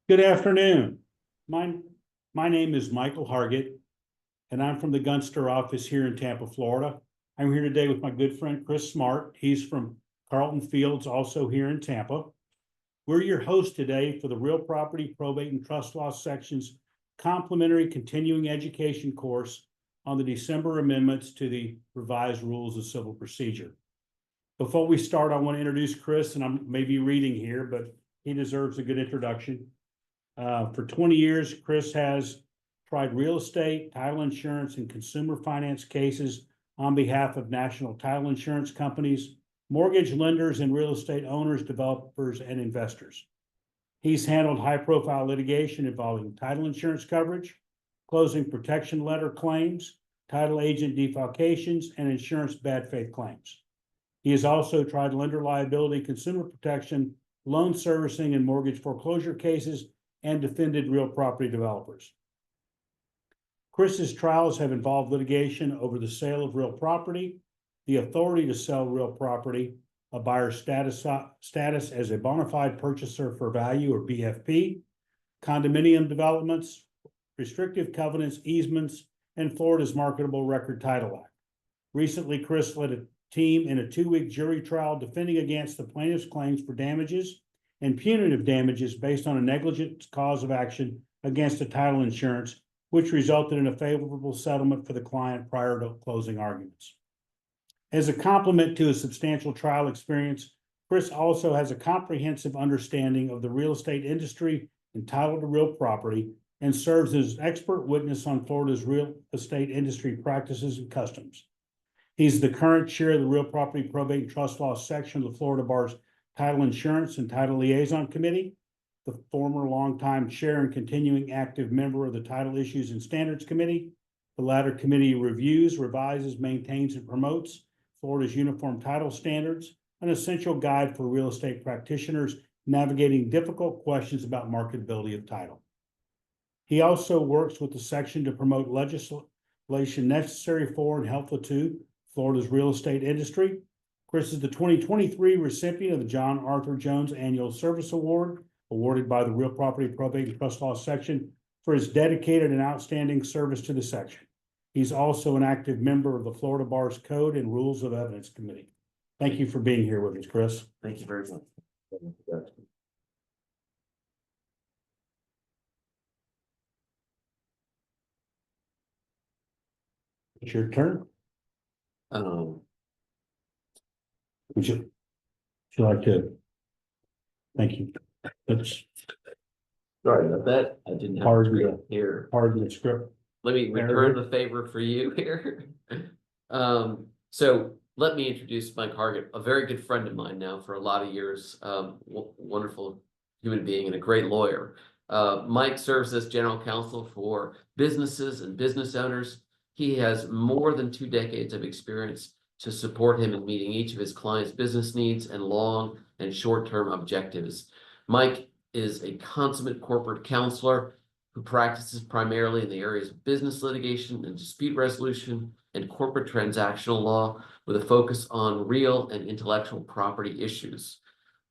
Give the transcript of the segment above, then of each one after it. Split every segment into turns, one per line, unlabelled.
Good afternoon. My name is Michael Hargett, and I'm from the Gunster office here in Tampa, Florida. I'm here today with my good friend Chris Smart. He's from Carlton Fields, also here in Tampa. We're your host today for the Real Property, Probate, and Trust Law section's complementary continuing education course on the December amendments to the revised rules of civil procedure. Before we start, I want to introduce Chris, and I'm maybe reading here, but he deserves a good introduction. For 20 years, Chris has tried real estate, title insurance, and consumer finance cases on behalf of national title insurance companies, mortgage lenders, and real estate owners, developers, and investors. He's handled high-profile litigation involving title insurance coverage, closing protection letter claims, title agent defalcations, and insurance bad faith claims. He has also tried lender liability, consumer protection, loan servicing, and mortgage foreclosure cases, and defended real property developers. Chris's trials have involved litigation over the sale of real property, the authority to sell real property, a buyer's status as a bona fide purchaser for value, or BFP, condominium developments, restrictive covenants, easements, and Florida's Marketable Record Title Act. Recently, Chris led a team in a 2-week jury trial defending against the plaintiff's claims for damages and punitive damages based on a negligent cause of action against a title insurance, which resulted in a favorable settlement for the client prior to closing arguments. As a complement to his substantial trial experience, Chris also has a comprehensive understanding of the real estate industry and title to real property, and serves as an expert witness on Florida's real estate industry practices and customs. He's the current chair of the Real Property, Probate, and Trust Law section of the Florida Bar's Title Insurance and Title Liaison Committee, the former longtime chair and continuing active member of the Title Issues and Standards Committee. The latter committee reviews, revises, maintains, and promotes Florida's uniform title standards, an essential guide for real estate practitioners navigating difficult questions about marketability of title. He also works with the section to promote legislation necessary for and helpful to Florida's real estate industry. Chris is the 2023 recipient of the John Arthur Jones Annual Service Award, awarded by the Real Property, Probate, and Trust Law section for his dedicated and outstanding service to the section. He's also an active member of the Florida Bar's Code and Rules of Evidence Committee. Thank you for being here with us, Chris.
Thank you very much.
It's your turn. Would you like to? Thank you. That's
Sorry about that. I didn't have
Pardon
to
me.
here.
pardon the script.
Let me return the favor for you here. So let me introduce Mike Hargett, a very good friend of mine now for a lot of years. Wonderful human being and a great lawyer. Mike serves as general counsel for businesses and business owners. He has more than 2 decades of experience to support him in meeting each of his clients' business needs and long and short-term objectives. Mike is a consummate corporate counselor who practices primarily in the areas of business litigation and dispute resolution and corporate transactional law, with a focus on real and intellectual property issues.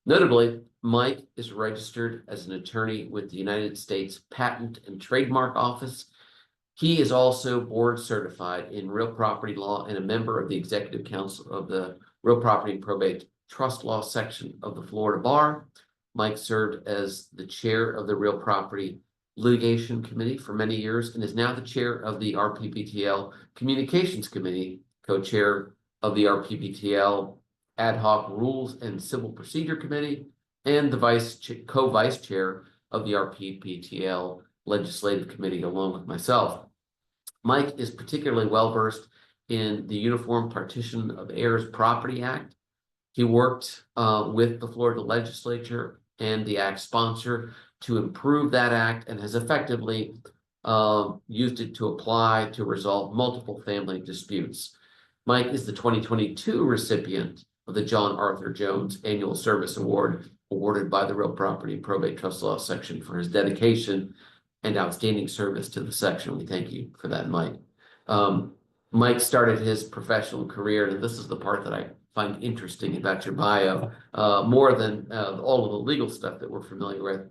Notably, Mike is registered as an attorney with the United States Patent and Trademark Office. He is also board certified in real property law and a member of the executive council of the Real Property and Probate Trust Law section of the Florida Bar. Mike served as the chair of the Real Property Litigation Committee for many years and is now the chair of the RPPTL Communications Committee, co-chair of the RPPTL Ad Hoc Rules and Civil Procedure Committee, and the co-vice chair of the RPPTL Legislative Committee, along with myself. Mike is particularly well-versed in the Uniform Partition of Heirs Property Act. He worked with the Florida legislature and the act sponsor to improve that act, and has effectively used it to apply to resolve multiple family disputes. Mike is the 2022 recipient of the John Arthur Jones Annual Service Award, awarded by the Real Property Probate Trust Law section for his dedication and outstanding service to the section. We thank you for that, Mike. Mike started his professional career, and this is the part that I find interesting about your bio, more than all of the legal stuff that we're familiar with.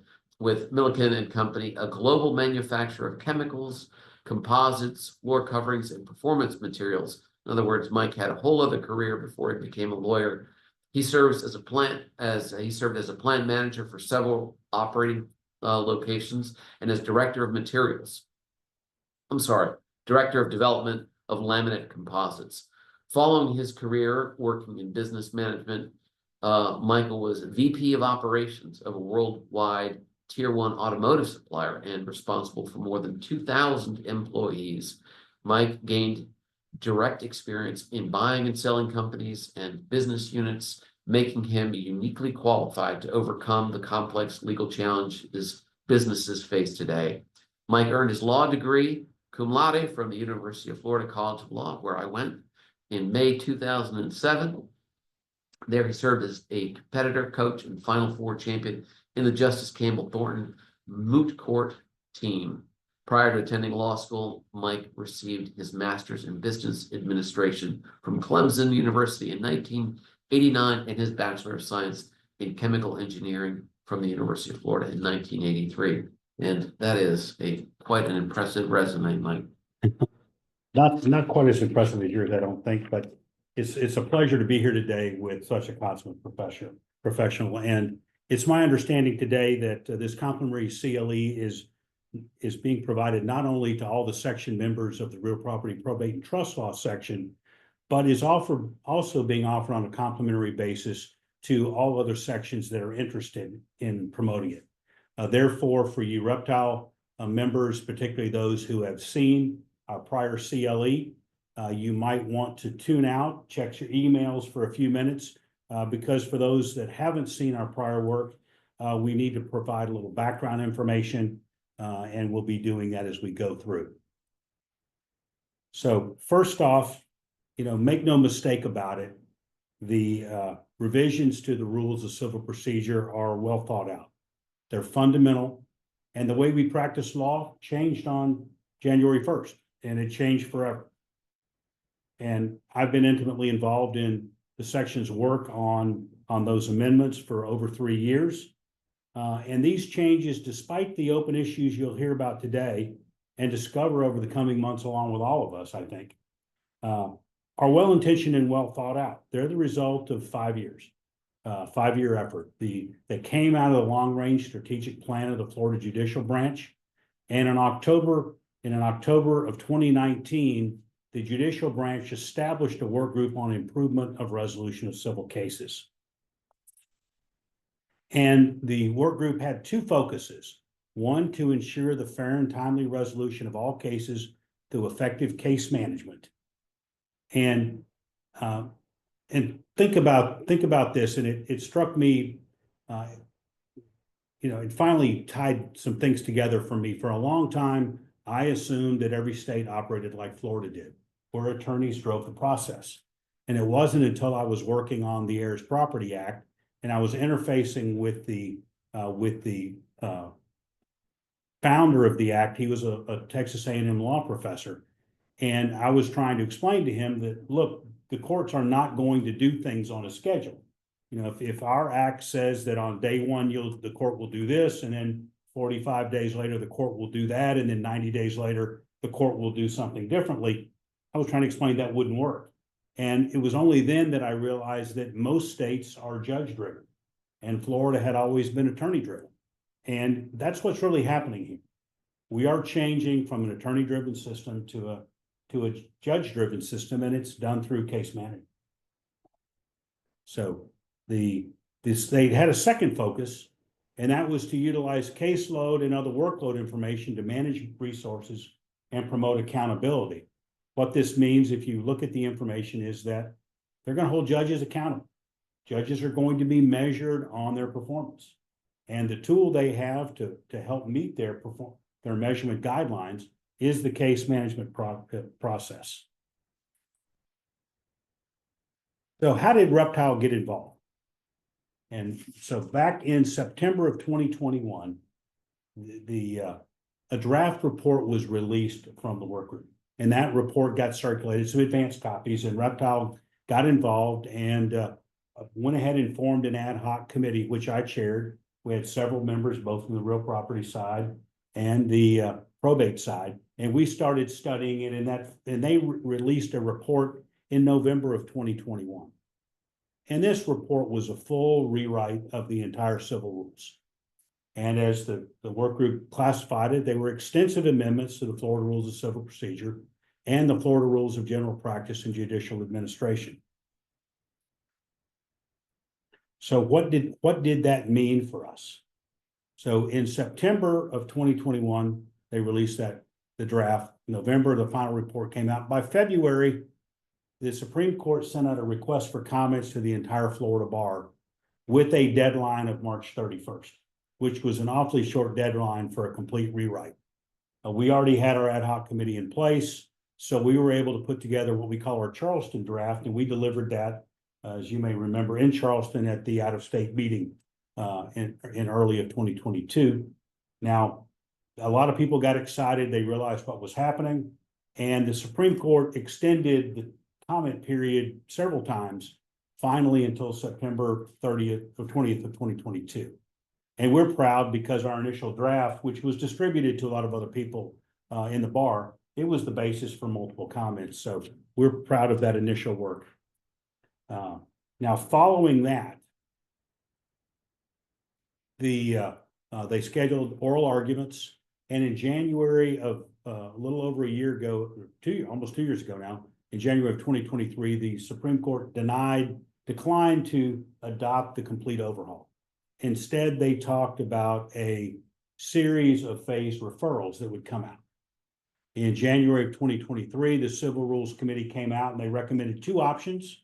with Milliken and Company, a global manufacturer of chemicals, composites, floor coverings, and performance materials. In other words, Mike had a whole other career before he became a lawyer. He served as a plant manager for several operating locations and as director of director of development of laminate composites. Following his career working in business management, Michael was VP of operations of a worldwide Tier 1 automotive supplier and responsible for more than 2,000 employees. Mike gained direct experience in buying and selling companies and business units, making him uniquely qualified to overcome the complex legal challenges businesses face today. Mike earned his law degree, cum laude, from the University of Florida College of Law, where I went, in May 2007. There he served as a competitor, coach, and Final Four champion in the Justice Campbell Thornton moot court team. Prior to attending law school, Mike received his master's in business administration from Clemson University in 1989 and his Bachelor of Science in chemical engineering from the University of Florida in 1983. And that is quite an impressive resume, Mike.
Not quite as impressive as yours, I don't think, but it's a pleasure to be here today with such a consummate professional. And it's my understanding today that this complementary CLE is being provided not only to all the section members of the real property, probate, and trust law section, but is also being offered on a complimentary basis to all other sections that are interested in promoting it. Therefore, for you reptile members, particularly those who have seen our prior CLE, you might want to tune out, check your emails for a few minutes, because for those that haven't seen our prior work, we need to provide a little background information, and we'll be doing that as we go through. So first off, make no mistake about it, the revisions to the rules of civil procedure are well thought out. They're fundamental, and the way we practice law changed on January 1st, and it changed forever. And I've been intimately involved in the section's work on those amendments for over 3 years. And these changes, despite the open issues you'll hear about today and discover over the coming months along with all of us, I think, are well-intentioned and well thought out. They're the result of 5 years, 5-year effort that came out of the long-range strategic plan of the Florida Judicial Branch. And in October of 2019, the Judicial Branch established a work group on improvement of resolution of civil cases. And the work group had 2 focuses. One, to ensure the fair and timely resolution of all cases through effective case management. And think about this, and it struck me, it finally tied some things together for me. For a long time, I assumed that every state operated like Florida did, where attorneys drove the process. And it wasn't until I was working on the Heirs Property Act and I was interfacing with the founder of the act. He was a Texas A&M law professor. And I was trying to explain to him that, look, the courts are not going to do things on a schedule. If our act says that on day 1, the court will do this, and then 45 days later, the court will do that, and then 90 days later, the court will do something differently. I was trying to explain that wouldn't work. And it was only then that I realized that most states are judge-driven, and Florida had always been attorney-driven. And that's what's really happening here. We are changing from an attorney-driven system to a judge-driven system, and it's done through case management. So the state had a second focus, and that was to utilize caseload and other workload information to manage resources and promote accountability. What this means, if you look at the information, is that they're going to hold judges accountable. Judges are going to be measured on their performance. And the tool they have to help meet their measurement guidelines is the case management process. So how did Reptile get involved? And so back in September of 2021, a draft report was released from the work group. And that report got circulated, some advanced copies, and Reptile got involved and went ahead and formed an ad hoc committee, which I chaired, We had several members, both from the real property side and the probate side. And we started studying it, and they released a report in November of 2021. And this report was a full rewrite of the entire civil rules. And as the work group classified it, they were extensive amendments to the Florida Rules of Civil Procedure and the Florida Rules of General Practice and Judicial Administration. So what did that mean for us? So in September of 2021, they released the draft. November, the final report came out. By February, the Supreme Court sent out a request for comments to the entire Florida bar with a deadline of March 31st, which was an awfully short deadline for a complete rewrite. We already had our ad hoc committee in place, so we were able to put together what we call our Charleston draft, and we delivered that, as you may remember, in Charleston at the out-of-state meeting in early of 2022. Now, a lot of people got excited. They realized what was happening, and the Supreme Court extended the comment period several times, finally until September 30th or 20th of 2022. And we're proud because our initial draft, which was distributed to a lot of other people in the bar, it was the basis for multiple comments. So we're proud of that initial work. Now, following that, they scheduled oral arguments, and in January of a little over a year ago, almost 2 years ago now, in January of 2023, the Supreme Court declined to adopt the complete overhaul. Instead, they talked about a series of phased referrals that would come out. In January of 2023, the Civil Rules Committee came out and they recommended two options.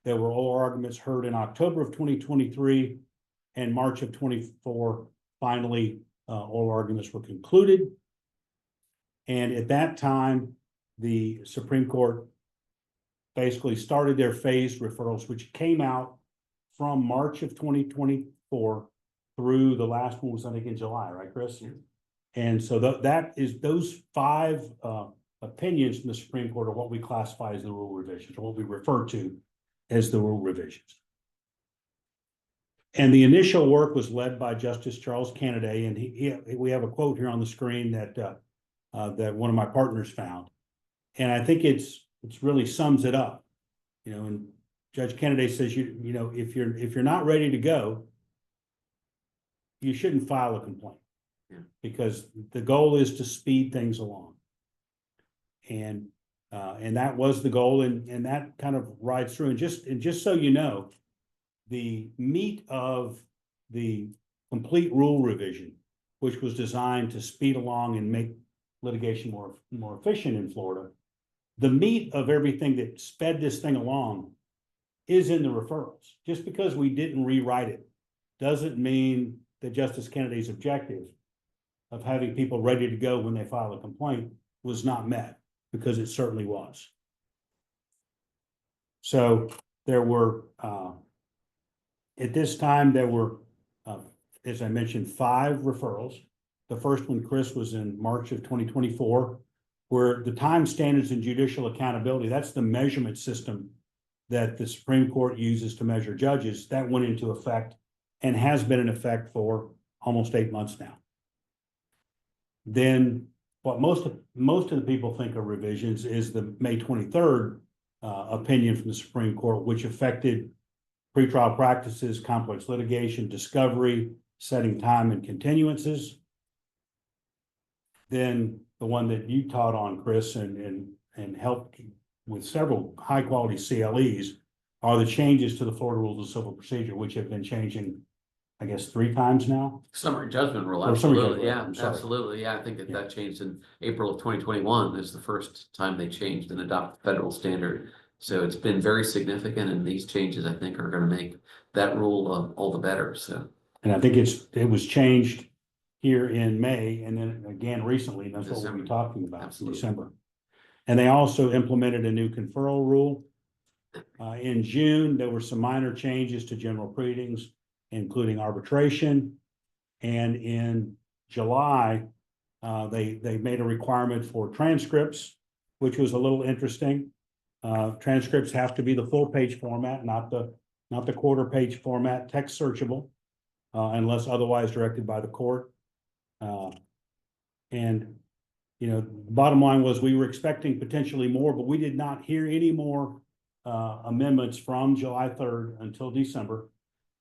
There were oral arguments heard in October of 2023 and March of 24. Finally, oral arguments were concluded. And at that time, the Supreme Court basically started their phased referrals, which came out from March of 2024 through the last one was, I think, in July, right, Chris? Yeah. And so that is those five opinions from the Supreme Court are what we classify as the rule revisions, or what we refer to as the rule revisions. And the initial work was led by Justice Charles Kennedy, and we have a quote here on the screen that that one of my partners found, and I think it's really sums it up. You know, and Judge Kennedy says, you know, if you're not ready to go, you shouldn't file a complaint. Yeah. Because the goal is to speed things along. And that was the goal, and that kind of rides through. And just so you know, the meat of the complete rule revision, which was designed to speed along and make litigation more efficient in Florida, the meat of everything that sped this thing along is in the referrals. Just because we didn't rewrite it doesn't mean that Justice Kennedy's objective of having people ready to go when they file a complaint was not met, because it certainly was. So there were, at this time, there were, as I mentioned, 5 referrals. The first one, Chris, was in March of 2024, where the time standards and judicial accountability, that's the measurement system that the Supreme Court uses to measure judges, that went into effect and has been in effect for almost 8 months now. Then what most of the people think are revisions is the May 23rd opinion from the Supreme Court, which affected pretrial practices, complex litigation, discovery, setting time and continuances. Then the one that you taught on, Chris, and helped with several high quality CLEs are the changes to the Florida Rules of Civil Procedure, which have been changing, I guess, 3 times now.
Summary judgment rule,
Or summary
absolutely,
judgment,
yeah, absolutely, yeah. I think that changed in April of 2021 is the first time they changed and adopted federal standard. So it's been very significant, and these changes, I think, are going to make that rule all the better. So, and I think it was changed here in May, and then again recently. That's December. What we'll be talking about. Absolutely. In December. And they also implemented a new conferral rule. In June, there were some minor changes to general pleadings, including arbitration. And in July, they made a requirement for transcripts, which was a little interesting. Transcripts have to be the full page format, not the quarter page format, text searchable.
unless otherwise directed by the court. And, you know, the bottom line was we were expecting potentially more, but we did not hear any more amendments from July 3rd until December.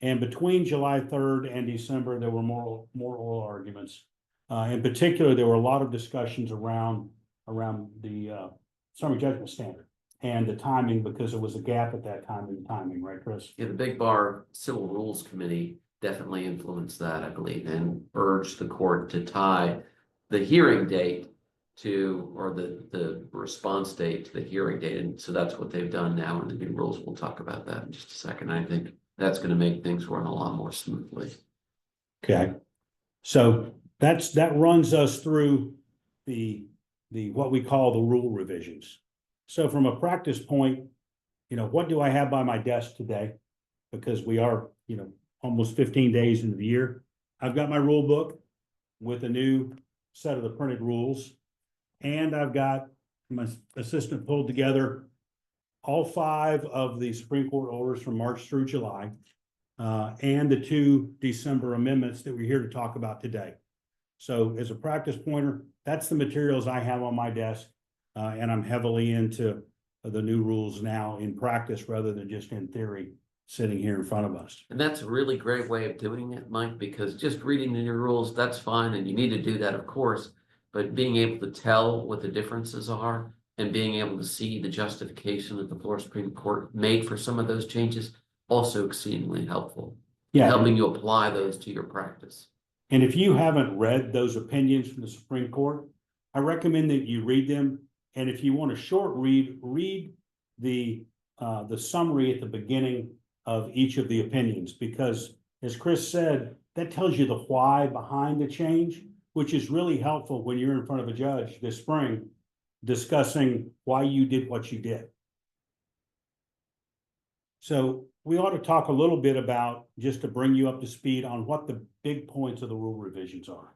And between July 3rd and December, there were more oral arguments. In particular, there were a lot of discussions around the summary judgment standard and the timing, because there was a gap at that time in the timing, right, Chris?
Yeah, the Big Bar Civil Rules Committee definitely influenced that, I believe, and urged the court to tie the hearing date to, or the response date to the hearing date. And so that's what they've done now in the new rules. We'll talk about that in just a second. I think that's going to make things run a lot more smoothly.
Okay. So that runs us through the what we call the rule revisions. So from a practice point, you know, what do I have by my desk today? Because we are, you know, almost 15 days into the year. I've got my rule book with a new set of the printed rules. And I've got my assistant pulled together all 5 of the Supreme Court orders from March through July, and the 2 December amendments that we're here to talk about today. So as a practice pointer, that's the materials I have on my desk, and I'm heavily into the new rules now in practice rather than just in theory sitting here in front of us.
And that's a really great way of doing it, Mike, because just reading the new rules, that's fine, and you need to do that, of course. But being able to tell what the differences are and being able to see the justification that the Florida Supreme Court made for some of those changes, also exceedingly helpful.
Yeah,
helping you apply those to your practice.
And if you haven't read those opinions from the Supreme Court, I recommend that you read them. And if you want a short read, read the summary at the beginning of each of the opinions, because as Chris said, that tells you the why behind the change, which is really helpful when you're in front of a judge this spring discussing why you did what you did. So we ought to talk a little bit about, just to bring you up to speed on what the big points of the rule revisions are.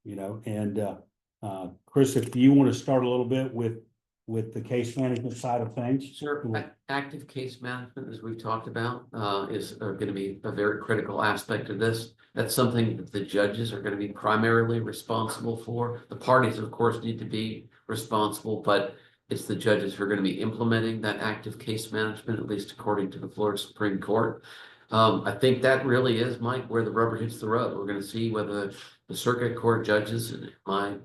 You know, and Chris, if you want to start a little bit with the case management side of things.
Sure. Active case management, as we've talked about, is going to be a very critical aspect of this. That's something that the judges are going to be primarily responsible for. The parties, of course, need to be responsible, but it's the judges who are going to be implementing that active case management, at least according to the Florida Supreme Court. I think that really is, Mike, where the rubber hits the road. We're going to see whether the circuit court judges, in my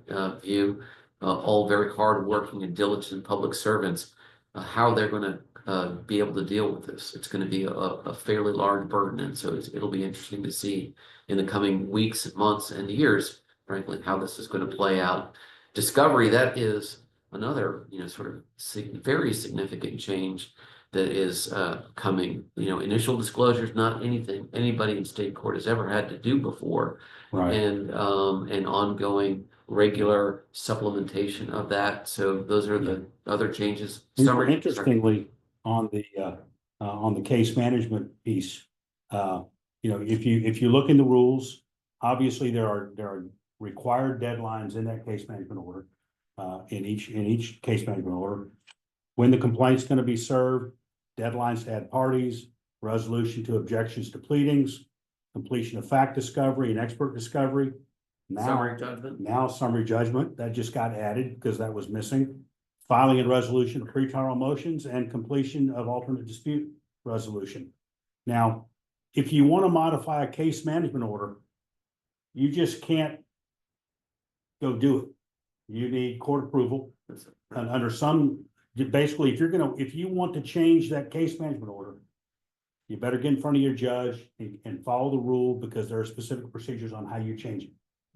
view, all very hardworking and diligent public servants, how they're going to be able to deal with this. It's going to be a fairly large burden, and so it'll be interesting to see in the coming weeks, months, and years, frankly, how this is going to play out. Discovery, that is another, sort of very significant change that is coming. Initial disclosure is not anything anybody in state court has ever had to do before,
Right.
And ongoing regular supplementation of that. So those are the other changes.
Interestingly, on the case management piece, if you look in the rules, obviously there are required deadlines in that case management order, in each case management order. When the complaint's going to be served, deadlines to add parties, resolution to objections to pleadings, completion of fact discovery and expert discovery.
Summary judgment.
Now summary judgment, that just got added because that was missing. Filing and resolution of pretrial motions and completion of alternate dispute resolution. Now, if you want to modify a case management order, you just can't go do it. You need court approval. And under some, basically, if you want to change that case management order, you better get in front of your judge and follow the rule, because there are specific procedures on how you change it.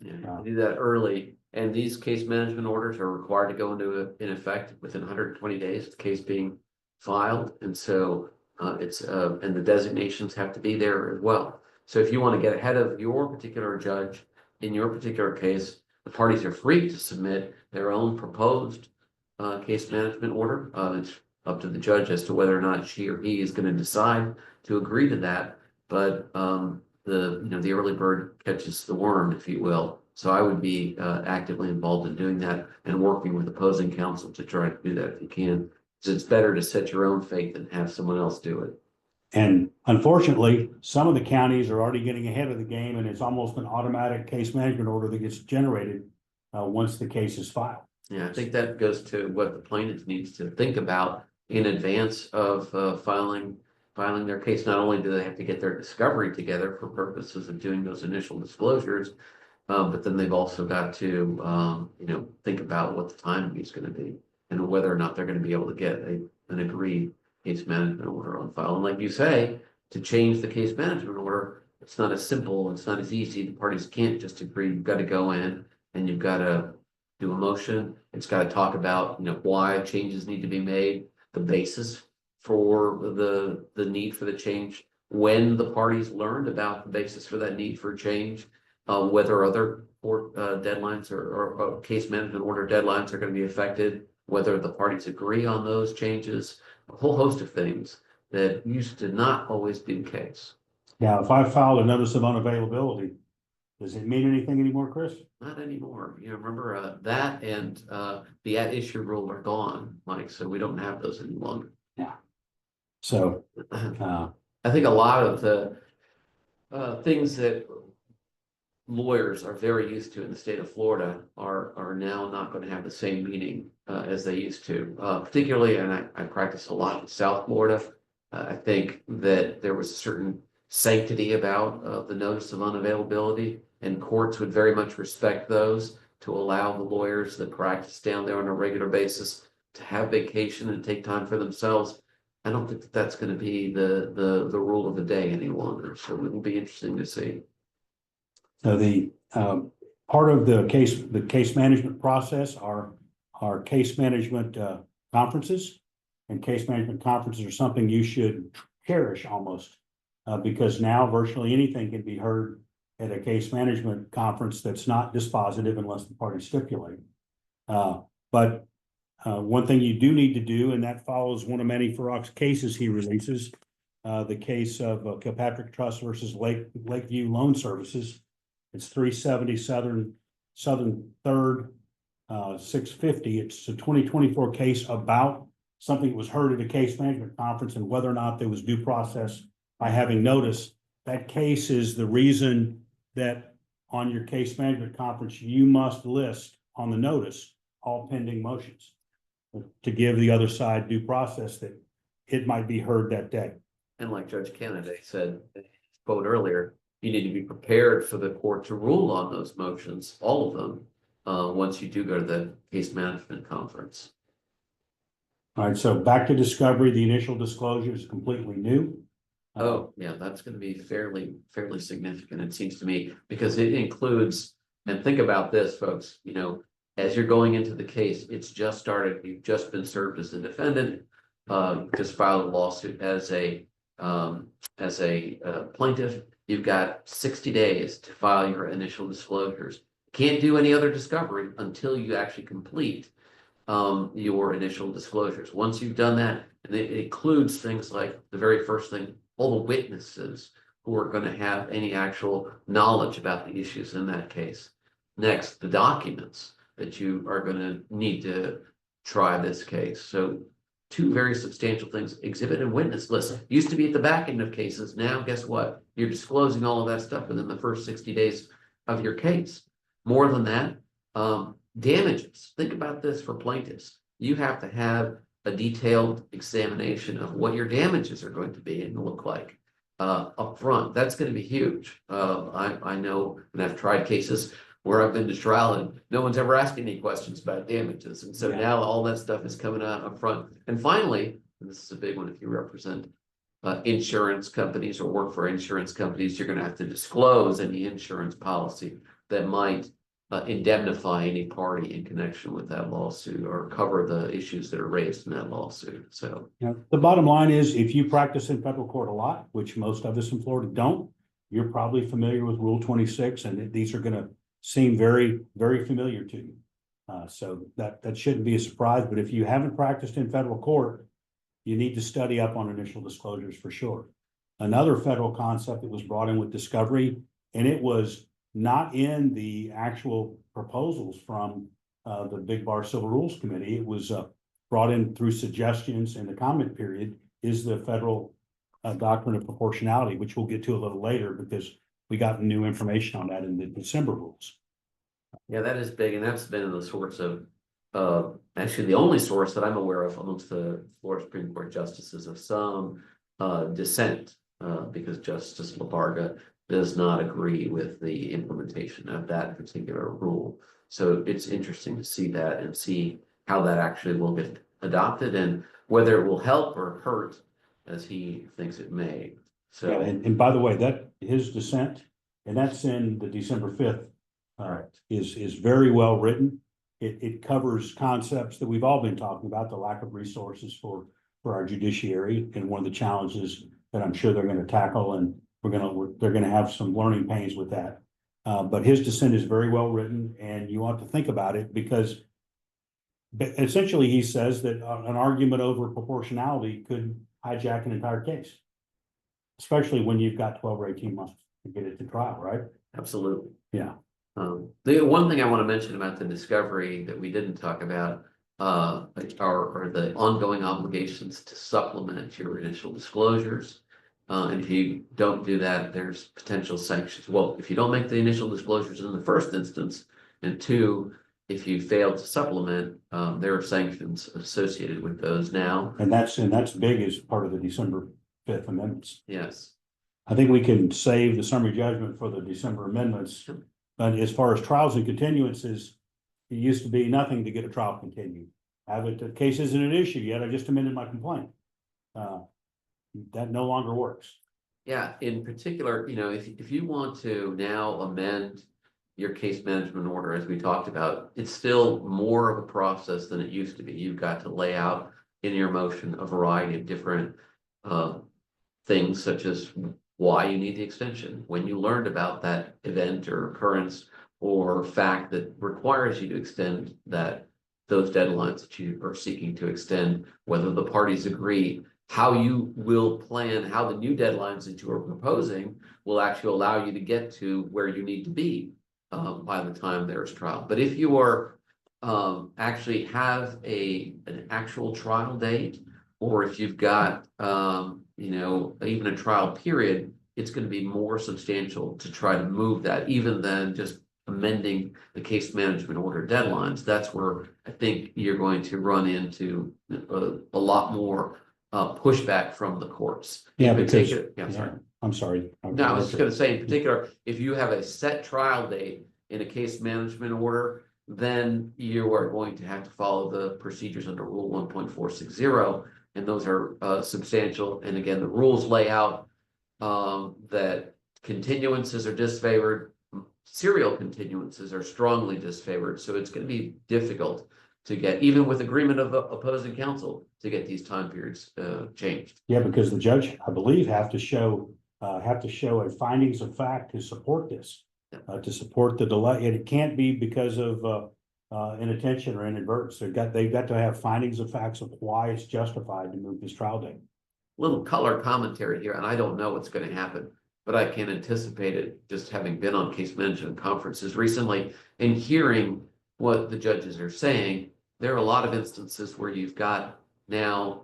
Yeah, do that early, and these case management orders are required to go into in effect within 120 days of the case being filed, and so and the designations have to be there as well. So if you want to get ahead of your particular judge in your particular case, the parties are free to submit their own proposed case management order. It's up to the judge as to whether or not she or he is going to decide to agree to that, but the early bird catches the worm, if you will. So I would be actively involved in doing that and working with opposing counsel to try to do that if you can. So it's better to set your own fate than have someone else do it.
And unfortunately, some of the counties are already getting ahead of the game, and it's almost an automatic case management order that gets generated once the case is filed.
Yeah, I think that goes to what the plaintiff needs to think about in advance of filing their case. Not only do they have to get their discovery together for purposes of doing those initial disclosures, but then they've also got to think about what the timing is going to be and whether or not they're going to be able to get an agreed case management order on file. And like you say, to change the case management order, it's not as simple, it's not as easy. The parties can't just agree. You've got to go in and you've got to do a motion. It's got to talk about, why changes need to be made, the basis for the need for the change, when the parties learned about the basis for that need for change, whether other court deadlines or case management order deadlines are going to be affected, whether the parties agree on those changes, a whole host of things that used to not always be the case.
Now, if I filed a notice of unavailability, does it mean anything anymore, Chris?
Not anymore. Remember that and the at issue rule are gone, Mike, so we don't have those any longer.
Yeah. So,
I think a lot of the things that lawyers are very used to in the state of Florida are now not going to have the same meaning as they used to. Particularly, and I practice a lot in South Florida. I think that there was a certain sanctity about the notice of unavailability, and courts would very much respect those to allow the lawyers that practice down there on a regular basis to have vacation and take time for themselves. I don't think that that's going to be the rule of the day any longer. So it will be interesting to see.
So the part of the case management process are case management conferences, and case management conferences are something you should cherish almost because now virtually anything can be heard at a case management conference that's not dispositive unless the parties stipulate. But one thing you do need to do, and that follows one of Manny Farrak's cases he releases, the case of Kilpatrick Trust versus Lakeview Loan Services. It's 370 Southern 3rd, 650. It's a 2024 case about something that was heard at a case management conference and whether or not there was due process by having notice. That case is the reason that on your case management conference, you must list on the notice all pending motions to give the other side due process that it might be heard that day.
And like Judge Kennedy said, quote earlier, you need to be prepared for the court to rule on those motions, all of them, once you do go to the case management conference.
All right, so back to discovery, the initial disclosure is completely new.
Oh, yeah, that's going to be fairly significant, it seems to me, because it includes, and think about this, folks, as you're going into the case, it's just started, you've just been served as a defendant, just filed a lawsuit as a plaintiff. You've got 60 days to file your initial disclosures. Can't do any other discovery until you actually complete your initial disclosures. Once you've done that, and it includes things like the very first thing, all the witnesses who are going to have any actual knowledge about the issues in that case. Next, the documents that you are going to need to try this case. So two very substantial things, exhibit and witness list. Used to be at the back end of cases. Now, guess what? You're disclosing all of that stuff within the first 60 days of your case. More than that, damages. Think about this for plaintiffs. You have to have a detailed examination of what your damages are going to be and look like up front. That's going to be huge. I know, and I've tried cases where I've been to trial and no one's ever asked any questions about damages. And so now all that stuff is coming out up front. And finally, and this is a big one, if you represent insurance companies or work for insurance companies, you're going to have to disclose any insurance policy that might indemnify any party in connection with that lawsuit or cover the issues that are raised in that lawsuit. So
the bottom line is, if you practice in federal court a lot, which most of us in Florida don't, you're probably familiar with Rule 26, and these are going to seem very, very familiar to you. So that shouldn't be a surprise. But if you haven't practiced in federal court, you need to study up on initial disclosures for sure. Another federal concept that was brought in with discovery, and it was not in the actual proposals from the Big Bar Civil Rules Committee. It was brought in through suggestions in the comment period, is the federal doctrine of proportionality, which we'll get to a little later because we got new information on that in the December rules.
Yeah, that is big, and that's been the source of, actually the only source that I'm aware of amongst the Florida Supreme Court justices of some dissent, because Justice Labarga does not agree with the implementation of that particular rule. So it's interesting to see that and see how that actually will get adopted and whether it will help or hurt as he thinks it may. So,
Yeah, and by the way, that his dissent, and that's in the December 5th, is very well written. It covers concepts that we've all been talking about, the lack of resources for our judiciary, and one of the challenges that I'm sure they're going to tackle, and they're going to have some learning pains with that. But his dissent is very well written, and you ought to think about it because essentially he says that an argument over proportionality could hijack an entire case, especially when you've got 12 or 18 months to get it to trial, right?
absolutely.
Yeah.
The one thing I want to mention about the discovery that we didn't talk about are the ongoing obligations to supplement your initial disclosures. And if you don't do that, there's potential sanctions. Well, if you don't make the initial disclosures in the first instance, and two, if you fail to supplement, there are sanctions associated with those now.
And that's big as part of the December 5th amendments.
Yes.
I think we can save the summary judgment for the December amendments. But as far as trials and continuances, it used to be nothing to get a trial continued. The case isn't an issue yet. I just amended my complaint. That no longer works.
Yeah, in particular, if you want to now amend your case management order, as we talked about, it's still more of a process than it used to be. You've got to lay out in your motion a variety of different things, such as why you need the extension, when you learned about that event or occurrence or fact that requires you to extend those deadlines that you are seeking to extend, whether the parties agree, how you will plan, how the new deadlines that you are proposing will actually allow you to get to where you need to be by the time there's trial. But if you are actually have an actual trial date, or if you've got even a trial period, it's going to be more substantial to try to move that, even than just amending the case management order deadlines. That's where I think you're going to run into a lot more pushback from the courts.
Yeah, I'm sorry.
No, I was just going to say, in particular, if you have a set trial date in a case management order, then you are going to have to follow the procedures under Rule 1.460, and those are substantial. And again, the rules lay out that continuances are disfavored, serial continuances are strongly disfavored. So it's going to be difficult to get, even with agreement of the opposing counsel, to get these time periods changed.
Yeah, because the judge, I believe, have to show a findings of fact to support this, to support the delay. And it can't be because of inattention or inadvertence. They've got to have findings of facts of why it's justified to move this trial date.
Little color commentary here, and I don't know what's going to happen, but I can anticipate it just having been on case management conferences recently and hearing what the judges are saying. There are a lot of instances where you've got now,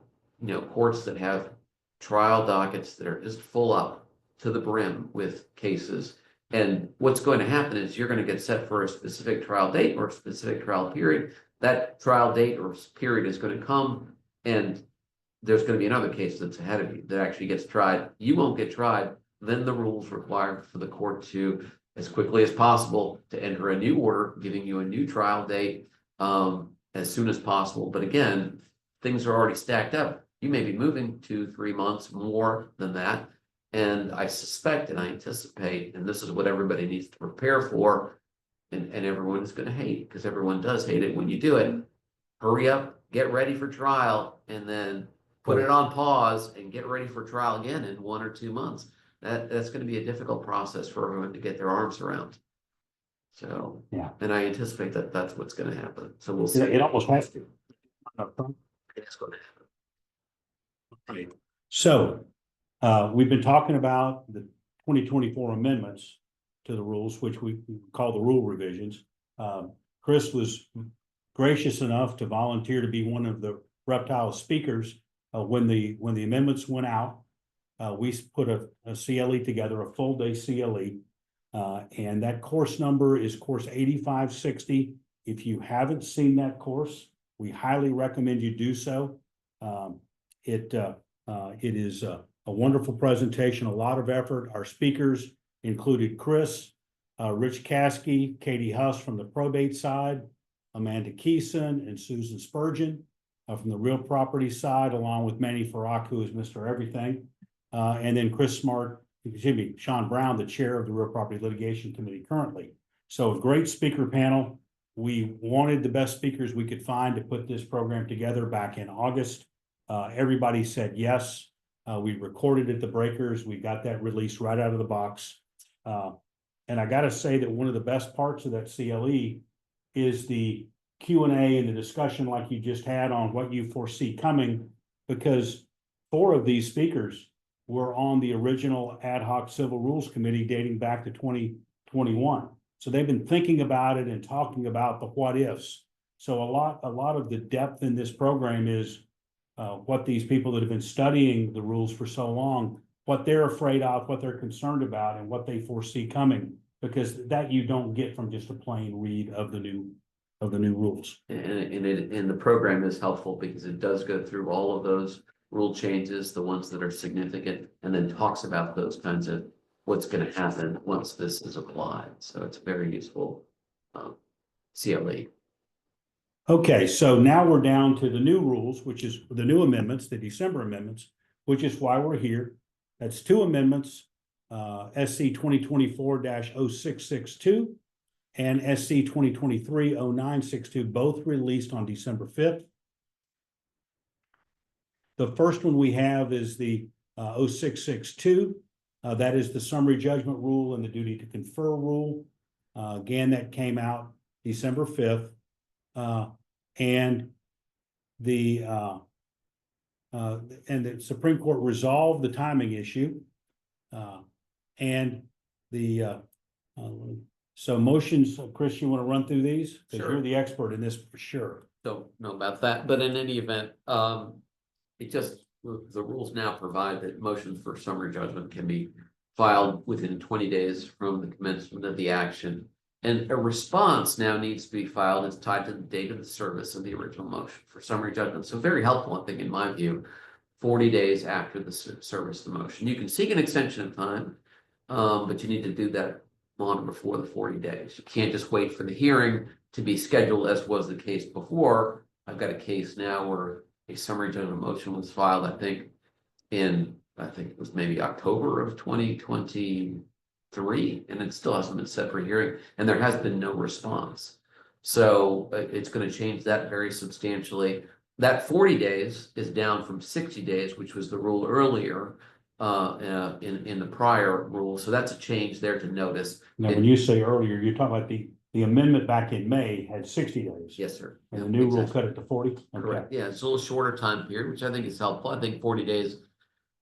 courts that have trial dockets that are just full up to the brim with cases. And what's going to happen is you're going to get set for a specific trial date or a specific trial period. That trial date or period is going to come, and there's going to be another case that's ahead of you that actually gets tried. You won't get tried. Then the rules require for the court to, as quickly as possible, to enter a new order, giving you a new trial date as soon as possible. But again, things are already stacked up. You may be moving 2-3 months more than that. And I suspect and I anticipate, and this is what everybody needs to prepare for, and everyone is going to hate, because everyone does hate it when you do it. Hurry up, get ready for trial, and then put it on pause and get ready for trial again in 1 or 2 months. That's going to be a difficult process for everyone to get their arms around. So,
yeah,
and I anticipate that that's what's going to happen. So we'll see.
It almost has to.
It's going to happen.
Right. So we've been talking about the 2024 amendments to the rules, which we call the rule revisions. Chris was gracious enough to volunteer to be one of the reptile speakers when the amendments went out. we put a CLE together, a full day CLE. And that course number is course 8560. If you haven't seen that course, we highly recommend you do so. It is a wonderful presentation, a lot of effort. Our speakers included Chris, Rich Caskey, Katie Huss from the probate side, Amanda Keeson and Susan Spurgeon from the real property side, along with Manny Farak, who is Mr. Everything. And then Sean Brown, the chair of the Real Property Litigation Committee currently. So a great speaker panel. We wanted the best speakers we could find to put this program together back in August. Everybody said yes. We recorded at the breakers. We got that released right out of the box. And I got to say that one of the best parts of that CLE is the Q&A and the discussion like you just had on what you foresee coming, because 4 of these speakers were on the original ad hoc civil rules committee dating back to 2021. So they've been thinking about it and talking about the what ifs. So a lot of the depth in this program is what these people that have been studying the rules for so long, what they're afraid of, what they're concerned about, and what they foresee coming, because that you don't get from just a plain read of the new rules.
And the program is helpful because it does go through all of those rule changes, the ones that are significant, and then talks about those kinds of what's going to happen once this is applied. So it's very useful CLE.
Okay, so now we're down to the new rules, which is the new amendments, the December amendments, which is why we're here. That's 2 amendments, SC 2024-0662 and SC 2023-0962, both released on December 5th. The first one we have is the 0662. That is the summary judgment rule and the duty to confer rule. Again, that came out December 5th. And the Supreme Court resolved the timing issue. So motions, Chris, you want to run through these? Because
Sure.
you're the expert in this for sure.
Don't know about that, but in any event, the rules now provide that motions for summary judgment can be filed within 20 days from the commencement of the action. And a response now needs to be filed. It's tied to the date of the service of the original motion for summary judgment. So very helpful, I think, in my view, 40 days after the service of the motion. You can seek an extension of time, but you need to do that on or before the 40 days. You can't just wait for the hearing to be scheduled, as was the case before. I've got a case now where a summary judgment motion was filed, I think it was maybe October of 2023, and it still hasn't been set for hearing, and there has been no response. So it's going to change that very substantially. That 40 days is down from 60 days, which was the rule earlier in the prior rule. So that's a change there to notice.
Now, when you say earlier, you're talking about the amendment back in May had 60 days.
Yes, sir.
And the new rule cut it to 40? Okay.
Correct. Yeah, it's a little shorter time period, which I think is helpful. I think 40 days,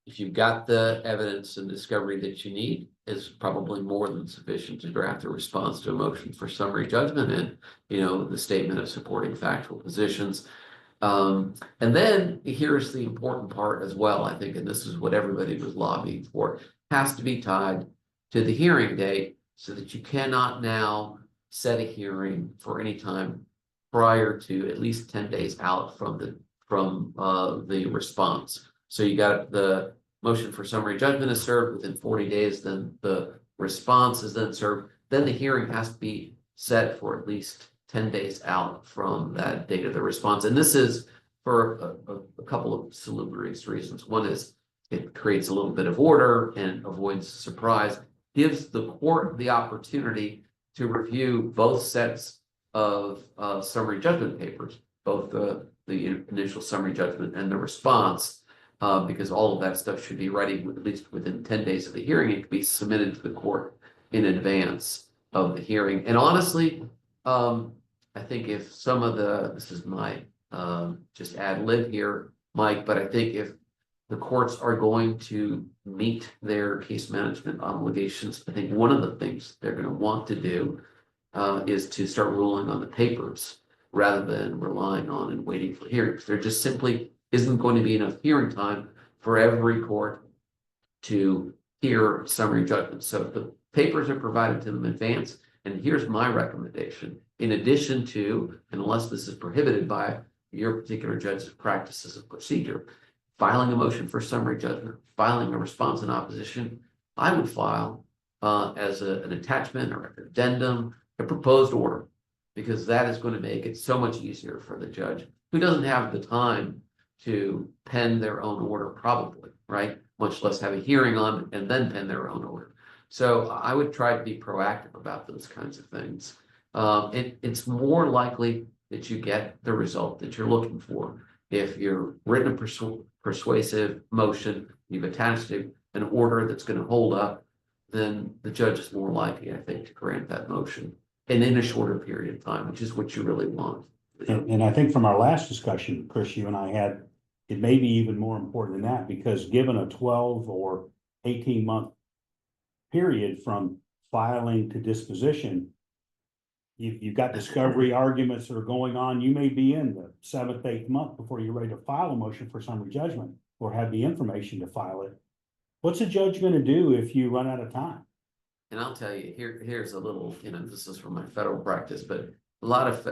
if you've got the evidence and discovery that you need, is probably more than sufficient to draft a response to a motion for summary judgment and, the statement of supporting factual positions. And then here's the important part as well, I think, and this is what everybody was lobbying for, has to be tied to the hearing date so that you cannot now set a hearing for any time prior to at least 10 days out from the response. So you got the motion for summary judgment is served within 40 days, then the response is then served, then the hearing has to be set for at least 10 days out from that date of the response. And this is for a couple of salubrious reasons. One is it creates a little bit of order and avoids surprise, gives the court the opportunity to review both sets of summary judgment papers, both the initial summary judgment and the response, because all of that stuff should be ready at least within 10 days of the hearing. It can be submitted to the court in advance of the hearing. And honestly, I think if some of this is my just ad lib here, Mike, but I think if the courts are going to meet their case management obligations, I think one of the things they're going to want to do is to start ruling on the papers rather than relying on and waiting for hearings. There just simply isn't going to be enough hearing time for every court to hear summary judgment. So the papers are provided to them in advance. And here's my recommendation. In addition to, unless this is prohibited by your particular judge's practices of procedure, filing a motion for summary judgment, filing a response in opposition, I would file as an attachment or an addendum, a proposed order, because that is going to make it so much easier for the judge who doesn't have the time to pen their own order, probably, right? Much less have a hearing on it and then pen their own order. So I would try to be proactive about those kinds of things. It's more likely that you get the result that you're looking for. If you're written a persuasive motion, you've attached an order that's going to hold up, then the judge is more likely, I think, to grant that motion and in a shorter period of time, which is what you really want.
And I think from our last discussion, Chris, you and I had, it may be even more important than that, because given a 12 or 18-month period from filing to disposition, you've got discovery arguments that are going on. You may be in the 7th, 8th month before you're ready to file a motion for summary judgment or have the information to file it. What's a judge going to do if you run out of time?
And I'll tell you, here's a little, this is from my federal practice, but a lot of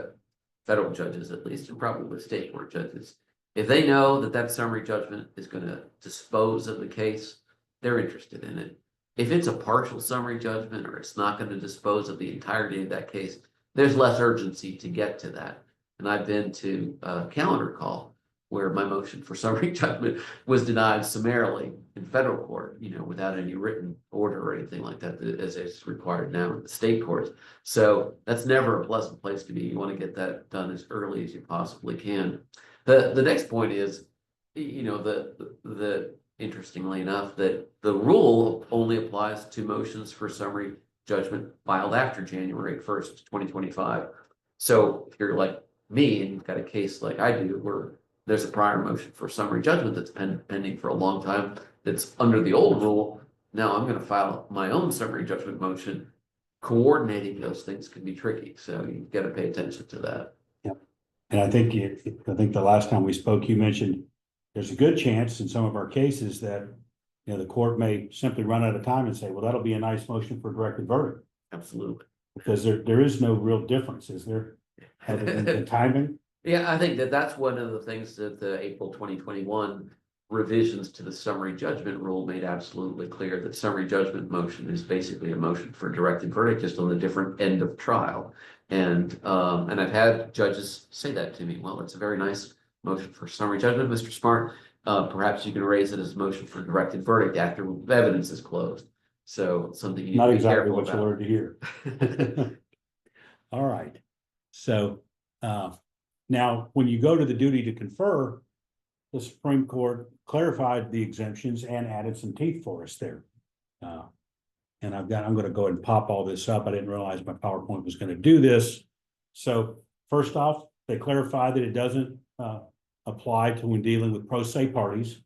federal judges, at least, and probably state court judges, if they know that that summary judgment is going to dispose of the case, they're interested in it. If it's a partial summary judgment or it's not going to dispose of the entirety of that case, there's less urgency to get to that. And I've been to a calendar call where my motion for summary judgment was denied summarily in federal court, without any written order or anything like that, as is required now in the state courts. So that's never a pleasant place to be. You want to get that done as early as you possibly can. The next point is, the interestingly enough, that the rule only applies to motions for summary judgment filed after January 1st, 2025. So if you're like me and you've got a case like I do where there's a prior motion for summary judgment that's pending for a long time that's under the old rule, now I'm going to file my own summary judgment motion. Coordinating those things can be tricky, so you've got to pay attention to that.
Yep. And I think the last time we spoke, you mentioned there's a good chance in some of our cases that the court may simply run out of time and say, well, that'll be a nice motion for directed verdict.
Absolutely.
Because there is no real difference, is there? Other than the timing?
Yeah, I think that's one of the things that the April 2021 revisions to the summary judgment rule made absolutely clear, that summary judgment motion is basically a motion for directed verdict, just on the different end of trial. And I've had judges say that to me. Well, it's a very nice motion for summary judgment, Mr. Smart. Perhaps you can raise it as a motion for directed verdict after evidence is closed. So something you need
Not
to be
exactly
careful
what you
about.
learned to hear. All right. So now, when you go to the duty to confer, the Supreme Court clarified the exemptions and added some teeth for us there. And I'm going to go ahead and pop all this up. I didn't realize my PowerPoint was going to do this. So first off, they clarified that it doesn't apply to when dealing with pro se parties,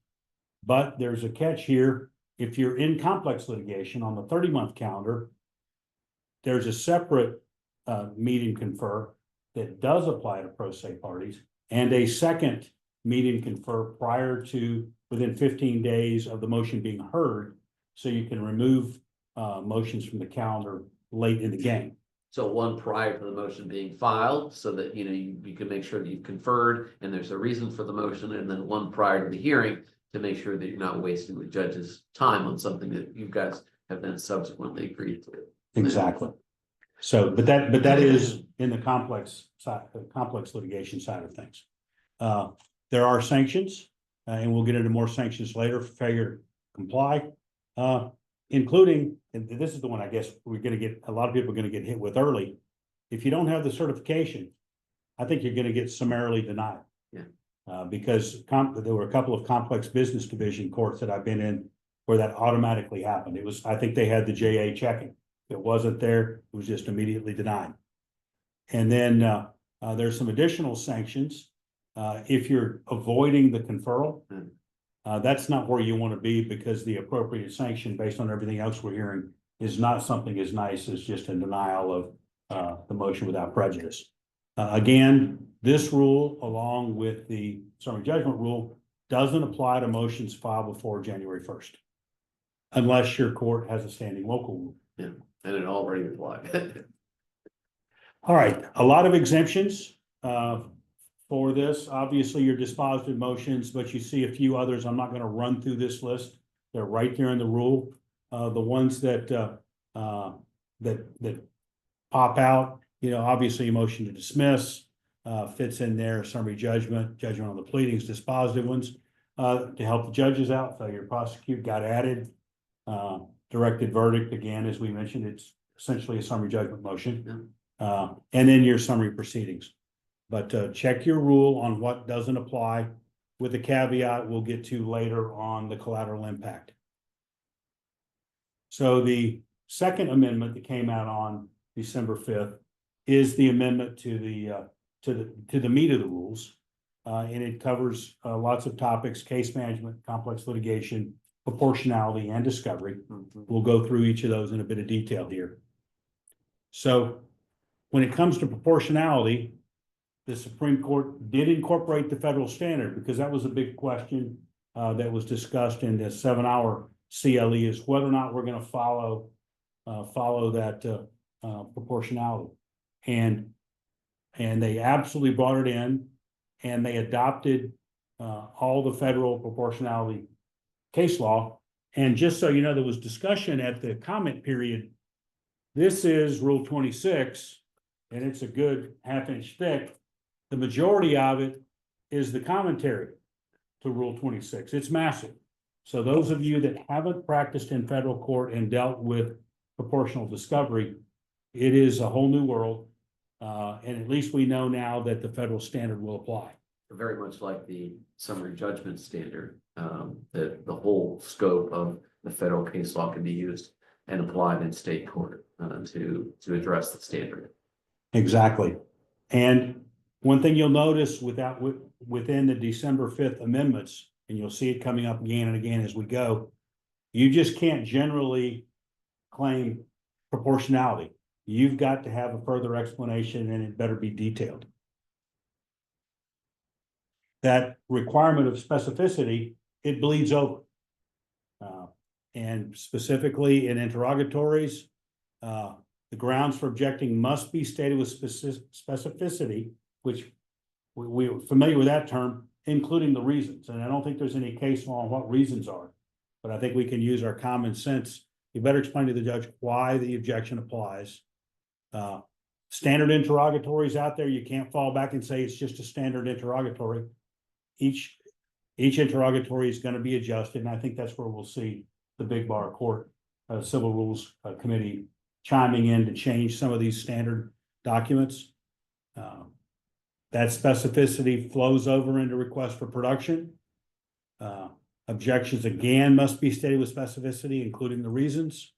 but there's a catch here. If you're in complex litigation on the 30-month calendar, there's a separate meet and confer that does apply to pro se parties, and a second meet and confer prior to within 15 days of the motion being heard, so you can remove motions from the calendar late in the game.
So one prior to the motion being filed, so that you can make sure that you've conferred and there's a reason for the motion, and then one prior to the hearing to make sure that you're not wasting the judge's time on something that you guys have then subsequently agreed to.
Exactly. So, but that is in the complex litigation side of things. There are sanctions, and we'll get into more sanctions later for failure to comply, including, and this is the one I guess we're going to get, a lot of people are going to get hit with early. If you don't have the certification, I think you're going to get summarily denied.
Yeah.
Because there were a couple of complex business division courts that I've been in where that automatically happened. I think they had the JA checking. If it wasn't there, it was just immediately denied. And then there's some additional sanctions. If you're avoiding the conferral, that's not where you want to be, because the appropriate sanction, based on everything else we're hearing, is not something as nice as just a denial of the motion without prejudice. Again, this rule, along with the summary judgment rule, doesn't apply to motions filed before January 1st. unless your court has a standing local rule.
And it already applied.
All right, a lot of exemptions for this. Obviously, your dispositive motions, but you see a few others. I'm not going to run through this list. They're right there in the rule. The ones that that pop out, obviously a motion to dismiss fits in there. Summary judgment on the pleadings, dispositive ones to help the judges out. Failure to prosecute got added. Directed verdict, again, as we mentioned, it's essentially a summary judgment motion. And then your summary proceedings. But check your rule on what doesn't apply with the caveat we'll get to later on the collateral impact. So the second amendment that came out on December 5th is the amendment to the meat of the rules. And it covers lots of topics: case management, complex litigation, proportionality, and discovery. We'll go through each of those in a bit of detail here. So when it comes to proportionality, the Supreme Court did incorporate the federal standard, because that was a big question that was discussed in the 7-hour CLE, is whether or not we're going to follow that proportionality. And they absolutely brought it in, and they adopted all the federal proportionality case law. And just so you know, there was discussion at the comment period. This is Rule 26, and it's a good half-inch thick. The majority of it is the commentary to Rule 26. It's massive. So those of you that haven't practiced in federal court and dealt with proportional discovery, it is a whole new world. And at least we know now that the federal standard will apply.
Very much like the summary judgment standard, that the whole scope of the federal case law can be used and applied in state court to address the standard.
Exactly. And one thing you'll notice within the December 5th amendments, and you'll see it coming up again and again as we go, you just can't generally claim proportionality. You've got to have a further explanation, and it better be detailed. That requirement of specificity, it bleeds over. And specifically in interrogatories, the grounds for objecting must be stated with specificity, which we're familiar with that term, including the reasons. And I don't think there's any case law on what reasons are, but I think we can use our common sense. You better explain to the judge why the objection applies. Standard interrogatories out there, you can't fall back and say it's just a standard interrogatory. Each interrogatory is going to be adjusted, and I think that's where we'll see the big bar court civil rules committee chiming in to change some of these standard documents. That specificity flows over into request for production. Objections again must be stated with specificity, including the reasons.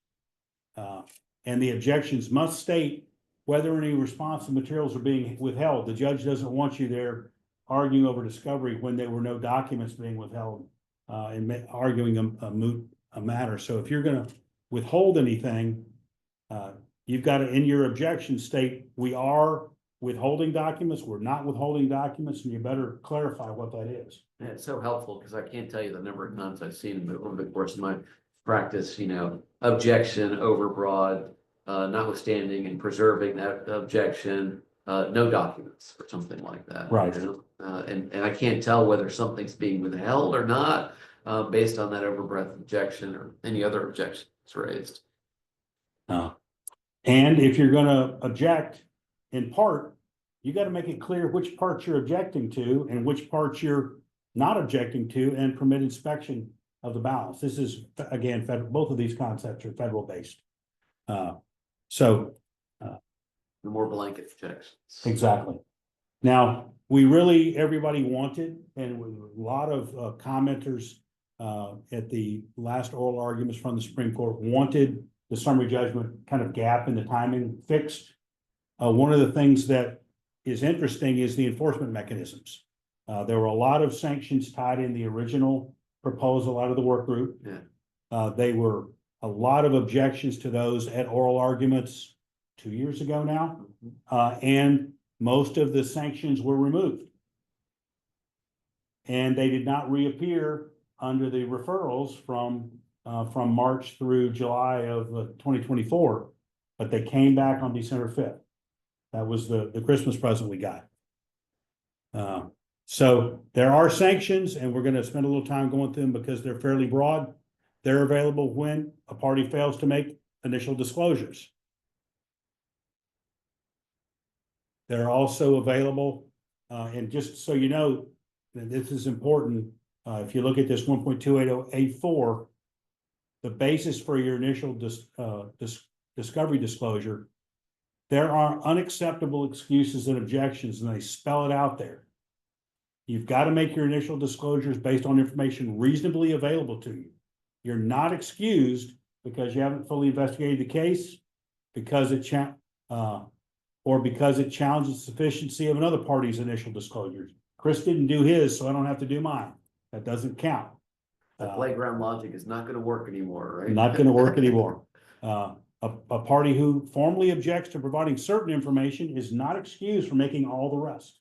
And the objections must state whether any responsive materials are being withheld. The judge doesn't want you there arguing over discovery when there were no documents being withheld and arguing a matter. So if you're going to withhold anything, you've got to, in your objection, state we are withholding documents, we're not withholding documents, and you better clarify what that is.
Yeah, it's so helpful, because I can't tell you the number of times I've seen over the course of my practice, objection overbroad, notwithstanding and preserving that objection, no documents or something like that.
Right.
And I can't tell whether something's being withheld or not based on that overbreadth objection or any other objections raised.
And if you're going to object in part, you got to make it clear which parts you're objecting to and which parts you're not objecting to, and permit inspection of the balance. This is, again, both of these concepts are federal based. So
The more blanket objections.
exactly. Now, everybody wanted, and a lot of commenters at the last oral arguments from the Supreme Court wanted the summary judgment kind of gap in the timing fixed. One of the things that is interesting is the enforcement mechanisms. There were a lot of sanctions tied in the original proposal out of the work group.
Yeah.
They were a lot of objections to those at oral arguments 2 years ago now. And most of the sanctions were removed. And they did not reappear under the referrals from from March through July of 2024, but they came back on December 5th. That was the Christmas present we got. So there are sanctions, and we're going to spend a little time going through them because they're fairly broad. They're available when a party fails to make initial disclosures. They're also available, and just so you know, this is important. If you look at this 1.28084, the basis for your initial discovery disclosure, there are unacceptable excuses and objections, and they spell it out there. You've got to make your initial disclosures based on information reasonably available to you. You're not excused because you haven't fully investigated the case, because it or because it challenges the sufficiency of another party's initial disclosures. Chris didn't do his, so I don't have to do mine. That doesn't count.
The playground logic is not going to work anymore, right?
Not going to work anymore. A party who formally objects to providing certain information is not excused from making all the rest.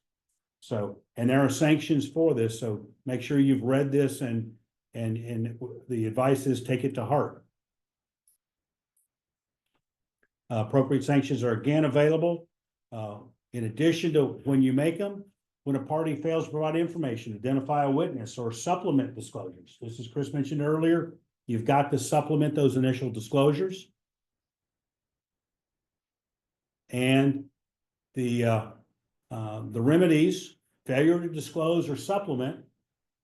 So, and there are sanctions for this, so make sure you've read this, and the advice is take it to heart. Appropriate sanctions are again available. In addition to when you make them, when a party fails to provide information, identify a witness, or supplement disclosures. This is Chris mentioned earlier. You've got to supplement those initial disclosures. And the remedies: failure to disclose or supplement.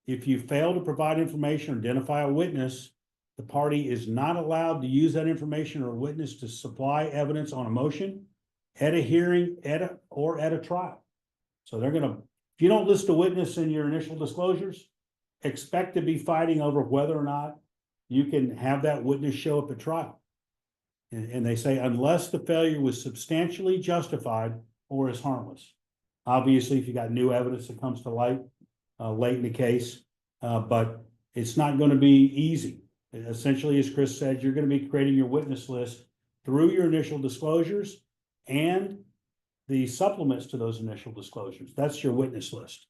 If you fail to provide information or identify a witness, the party is not allowed to use that information or witness to supply evidence on a motion, at a hearing, or at a trial. So they're gonna, if you don't list a witness in your initial disclosures, expect to be fighting over whether or not you can have that witness show up at trial. And they say, unless the failure was substantially justified or is harmless. Obviously, if you got new evidence that comes to light late in the case, but it's not going to be easy. Essentially, as Chris said, you're going to be creating your witness list through your initial disclosures and the supplements to those initial disclosures. That's your witness list.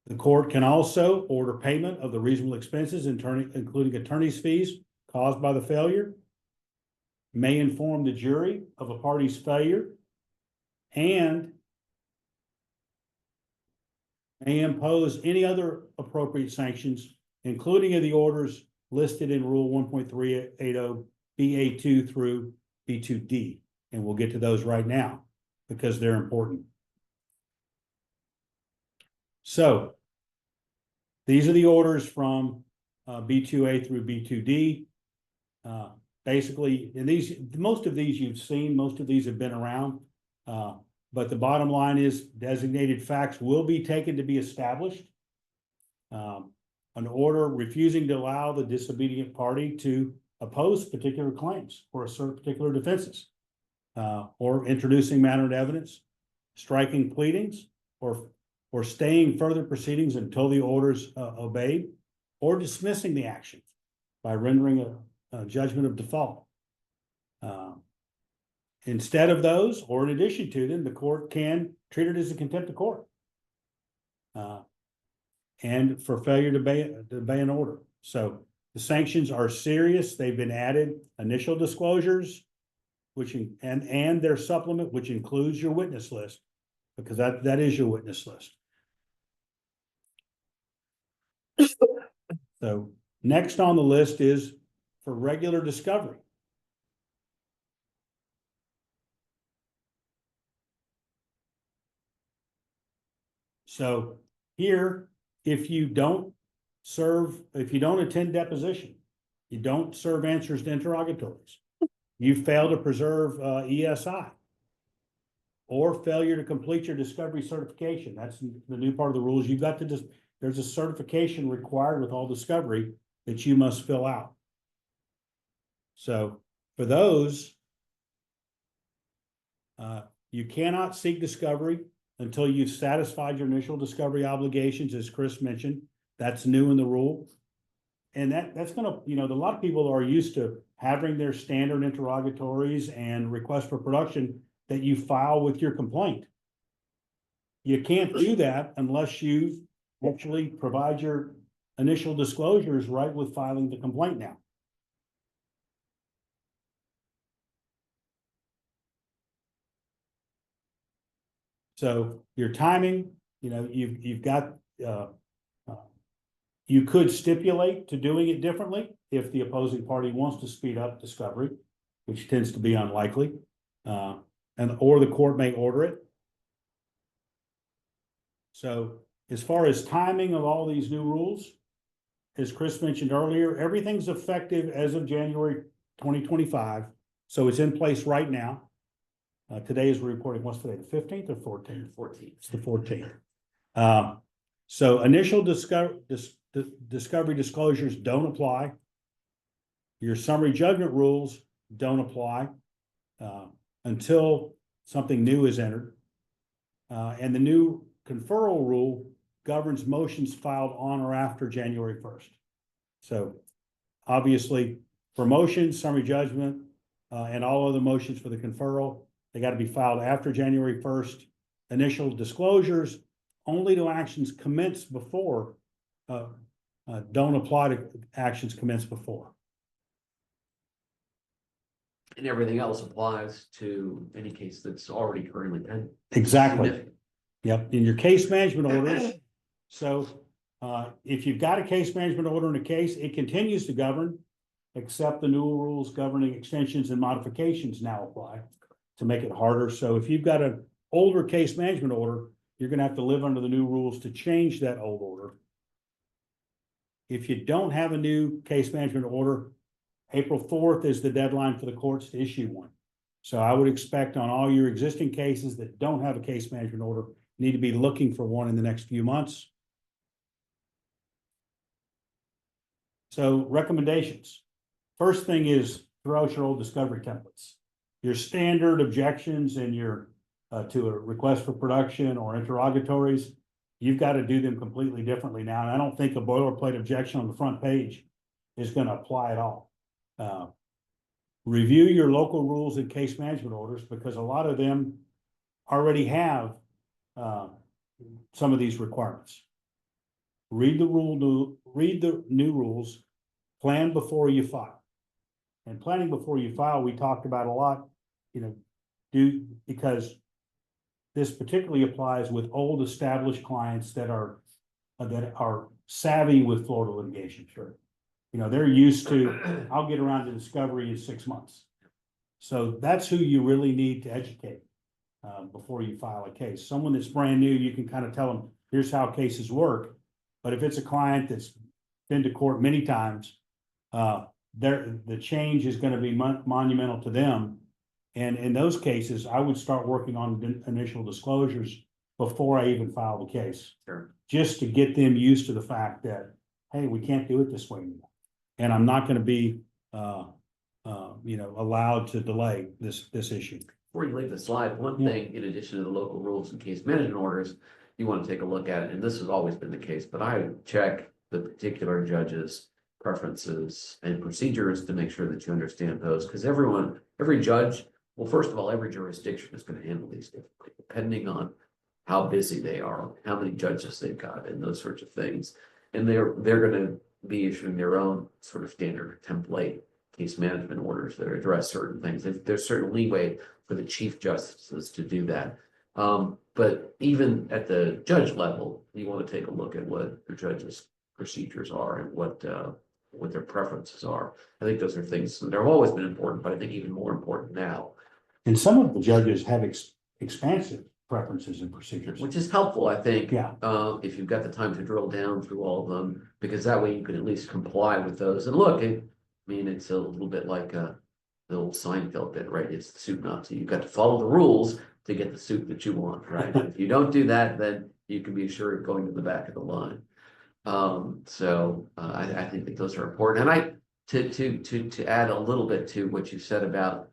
The court can also order payment of the reasonable expenses, including attorney's fees caused by the failure, may inform the jury of a party's failure, and may impose any other appropriate sanctions, including in the orders listed in Rule 1.380 BA2 through B2D. And we'll get to those right now because they're important. So these are the orders from B2A through B2D. Basically, and most of these you've seen, most of these have been around. But the bottom line is designated facts will be taken to be established. An order refusing to allow the disobedient party to oppose particular claims or assert particular defenses, or introducing matter of evidence, striking pleadings, or staying further proceedings until the orders obeyed, or dismissing the action by rendering a judgment of default. Instead of those, or in addition to them, the court can treat it as a contempt of court. And for failure to obey an order. So the sanctions are serious. They've been added: initial disclosures, and their supplement, which includes your witness list, because that is your witness list. So next on the list is for regular discovery. So here, if you don't attend deposition, you don't serve answers to interrogatories, you fail to preserve ESI, or failure to complete your discovery certification. That's the new part of the rules. You've got to there's a certification required with all discovery that you must fill out. So for those, you cannot seek discovery until you've satisfied your initial discovery obligations, as Chris mentioned. That's new in the rule. And that's gonna, a lot of people are used to having their standard interrogatories and requests for production that you file with your complaint. You can't do that unless you actually provide your initial disclosures right with filing the complaint now. So your timing, you've got, you could stipulate to doing it differently if the opposing party wants to speed up discovery, which tends to be unlikely. Or the court may order it. So as far as timing of all these new rules, as Chris mentioned earlier, everything's effective as of January 2025. So it's in place right now. Today is reporting, what's today, the 15th or 14th?
14th.
It's the 14th. So initial discovery disclosures don't apply. Your summary judgment rules don't apply until something new is entered. And the new conferral rule governs motions filed on or after January 1st. So obviously for motions, summary judgment, and all other motions for the conferral, they got to be filed after January 1st. Initial disclosures only to actions commenced before, don't apply to actions commenced before.
And everything else applies to any case that's already currently pending.
Exactly. Yep, in your case management orders. So if you've got a case management order in a case, it continues to govern, except the new rules governing extensions and modifications now apply to make it harder. So if you've got an older case management order, you're going to have to live under the new rules to change that old order. If you don't have a new case management order, April 4th is the deadline for the courts to issue one. So I would expect on all your existing cases that don't have a case management order, you need to be looking for one in the next few months. So recommendations. First thing is throw out your old discovery templates. Your standard objections and your to a request for production or interrogatories, you've got to do them completely differently now. And I don't think a boilerplate objection on the front page is going to apply at all. Review your local rules and case management orders because a lot of them already have some of these requirements. Read the new rules, plan before you file. And planning before you file, we talked about a lot, because this particularly applies with old established clients that are savvy with Florida litigation. Sure. They're used to, I'll get around to discovery in 6 months. So that's who you really need to educate before you file a case. Someone that's brand new, you can kind of tell them, here's how cases work. But if it's a client that's been to court many times, the change is going to be monumental to them. And in those cases, I would start working on initial disclosures before I even file the case.
Sure. Just
to get them used to the fact that, hey, we can't do it this way anymore. And I'm not going to be, allowed to delay this issue.
Before you leave the slide, one thing in addition to the local rules and case management orders, you want to take a look at, and this has always been the case, but I check the particular judge's preferences and procedures to make sure that you understand those, because every judge, well, first of all, every jurisdiction is going to handle these differently, depending on how busy they are, how many judges they've got, and those sorts of things. And they're going to be issuing their own sort of standard template case management orders that address certain things. There's certain leeway for the chief justices to do that. But even at the judge level, you want to take a look at what the judge's procedures are and what their preferences are. I think those are things that have always been important, but I think even more important now.
And some of the judges have expansive preferences and procedures,
Which is helpful, I think.
Yeah.
If you've got the time to drill down through all of them, because that way you can at least comply with those. And look, it's a little bit like the old Seinfeld bit, right? It's the soup Nazi. You've got to follow the rules to get the soup that you want, right? If you don't do that, then you can be assured of going to the back of the line. I think that those are important. And to add a little bit to what you said about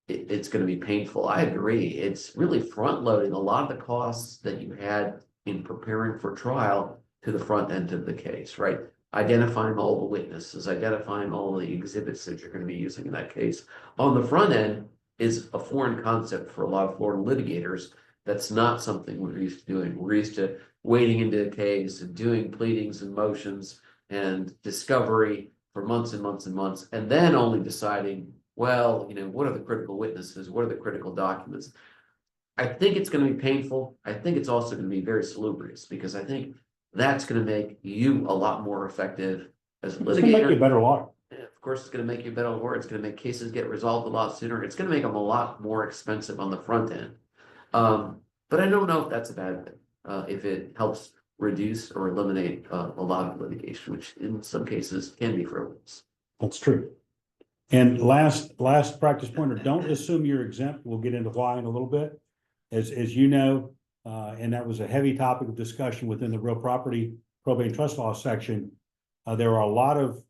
it's going to be painful. I agree. It's really front loading a lot of the costs that you had in preparing for trial to the front end of the case, right? Identifying all the witnesses, identifying all the exhibits that you're going to be using in that case. On the front end is a foreign concept for a lot of Florida litigators. That's not something we're used to doing. We're used to wading into a case and doing pleadings and motions and discovery for months and months and months, and then only deciding, well, what are the critical witnesses? What are the critical documents? I think it's going to be painful. I think it's also going to be very salubrious, because I think that's going to make you a lot more effective as a
It's gonna make you a
litigator.
better lawyer.
Of course, it's going to make you a better lawyer. It's going to make cases get resolved a lot sooner. It's going to make them a lot more expensive on the front end. But I don't know if that's a bad thing, if it helps reduce or eliminate a lot of litigation, which in some cases can be frivolous.
That's true. And last practice pointer, don't assume you're exempt. We'll get into why in a little bit. As you know, and that was a heavy topic of discussion within the real property, probate and trust law section. There are a lot of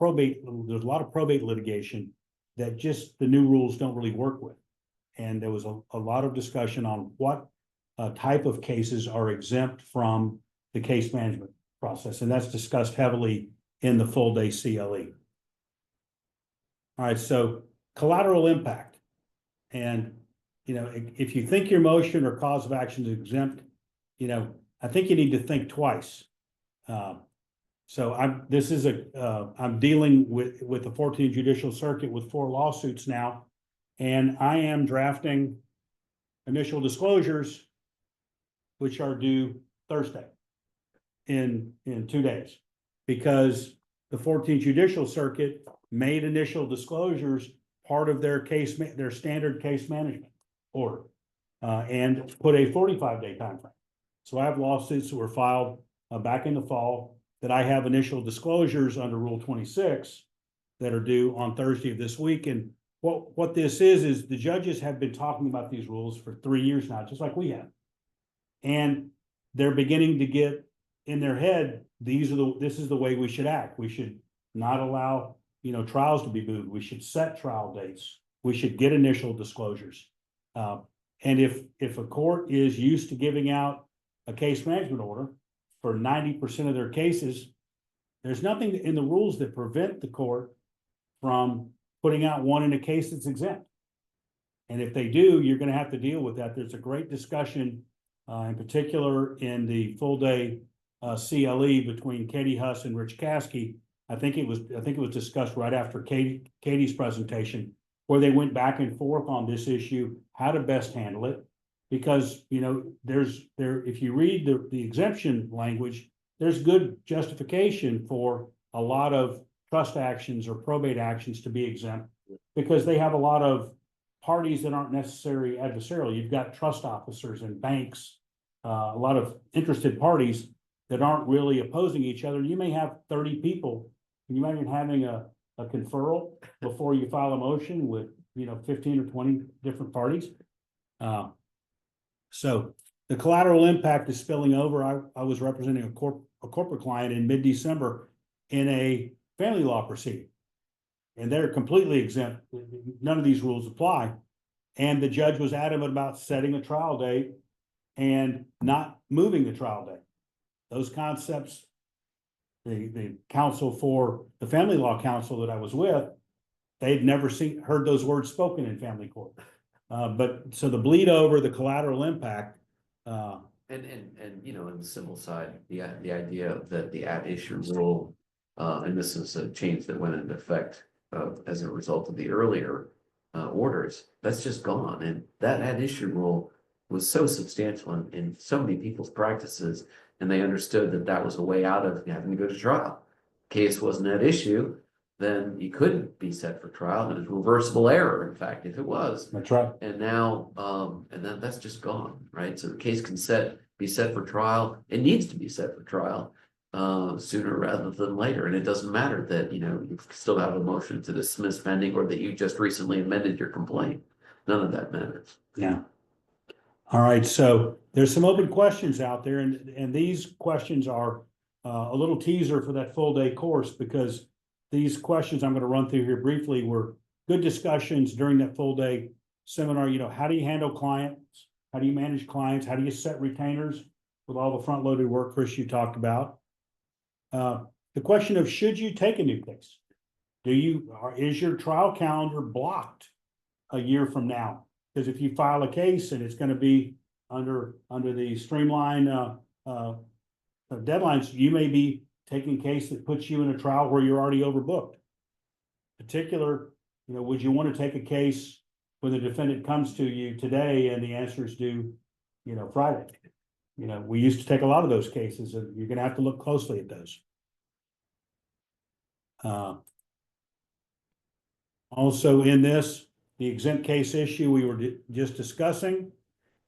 there's a lot of probate litigation that just the new rules don't really work with. And there was a lot of discussion on what type of cases are exempt from the case management process. And that's discussed heavily in the full day CLE. All right, so collateral impact. And, if you think your motion or cause of action is exempt, I think you need to think twice. So I'm dealing with the 14th Judicial Circuit with 4 lawsuits now, and I am drafting initial disclosures, which are due Thursday in 2 days, because the 14th Judicial Circuit made initial disclosures part of their standard case management order, and put a 45-day time frame. So I have lawsuits that were filed back in the fall that I have initial disclosures under Rule 26 that are due on Thursday of this week. And what this is the judges have been talking about these rules for 3 years now, just like we have. And they're beginning to get in their head, this is the way we should act. We should not allow, trials to be moved. We should set trial dates. We should get initial disclosures. And if a court is used to giving out a case management order for 90% of their cases, there's nothing in the rules that prevent the court from putting out one in a case that's exempt. And if they do, you're going to have to deal with that. There's a great discussion, in particular in the full day CLE between Katie Huss and Rich Caskey. I think it was discussed right after Katie's presentation, where they went back and forth on this issue, how to best handle it. Because, if you read the exemption language, there's good justification for a lot of trust actions or probate actions to be exempt, because they have a lot of parties that aren't necessarily adversarial. You've got trust officers and banks, a lot of interested parties that aren't really opposing each other. You may have 30 people. Can you imagine having a conferral before you file a motion with 15 or 20 different parties? So the collateral impact is spilling over. I was representing a corporate client in mid-December in a family law proceeding, and they're completely exempt. None of these rules apply. And the judge was adamant about setting a trial date and not moving the trial date. Those concepts, the counsel for the family law counsel that I was with, they'd never heard those words spoken in family court. But so the bleed over, the collateral impact.
And in the civil side, the idea that the ad issue rule, and this is a change that went into effect as a result of the earlier orders, that's just gone. And that ad issue rule was so substantial in so many people's practices, and they understood that that was a way out of having to go to trial. Case wasn't at issue, then you couldn't be set for trial, and it's reversible error, in fact, if it was.
That's right.
And now, and then that's just gone, right? So the case can be set for trial. It needs to be set for trial sooner rather than later. And it doesn't matter that, you still have a motion to dismiss pending, or that you just recently amended your complaint. None of that matters.
Yeah. All right. So there's some open questions out there, and these questions are a little teaser for that full day course, because these questions I'm going to run through here briefly were good discussions during that full day seminar. How do you handle clients? How do you manage clients? How do you set retainers with all the front loaded work, Chris, you talked about? The question of, should you take a new case? Is your trial calendar blocked a year from now? Because if you file a case and it's going to be under the streamline deadlines, you may be taking a case that puts you in a trial where you're already overbooked. Particular, would you want to take a case when the defendant comes to you today and the answer is due, Friday? We used to take a lot of those cases, and you're gonna have to look closely at those. Also in this, the exempt case issue we were just discussing,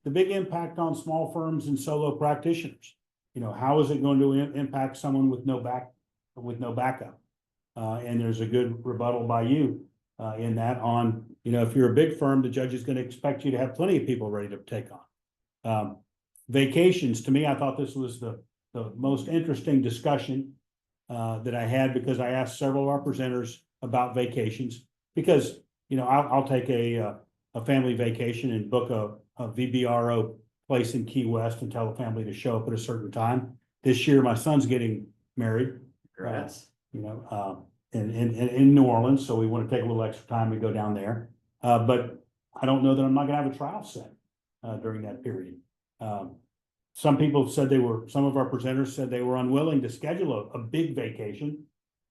the big impact on small firms and solo practitioners. How is it going to impact someone with no backup? And there's a good rebuttal by you in that on, if you're a big firm, the judge is going to expect you to have plenty of people ready to take on. Vacations, to me, I thought this was the most interesting discussion that I had, because I asked several of our presenters about vacations, because, I'll take a family vacation and book a VBRO place in Key West and tell the family to show up at a certain time. This year, my son's getting married.
Congrats.
In New Orleans, so we want to take a little extra time to go down there. But I don't know that I'm not gonna have a trial set during that period. Some people said some of our presenters said they were unwilling to schedule a big vacation.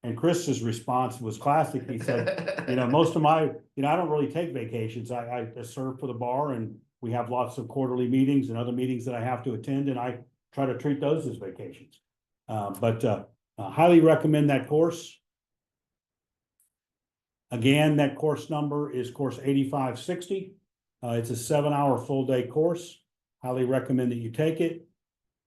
And Chris's response was classic. He said, most of I don't really take vacations. I serve for the bar, and we have lots of quarterly meetings and other meetings that I have to attend, and I try to treat those as vacations. But highly recommend that course. Again, that course number is course 8560. It's a 7-hour full day course. Highly recommend that you take it.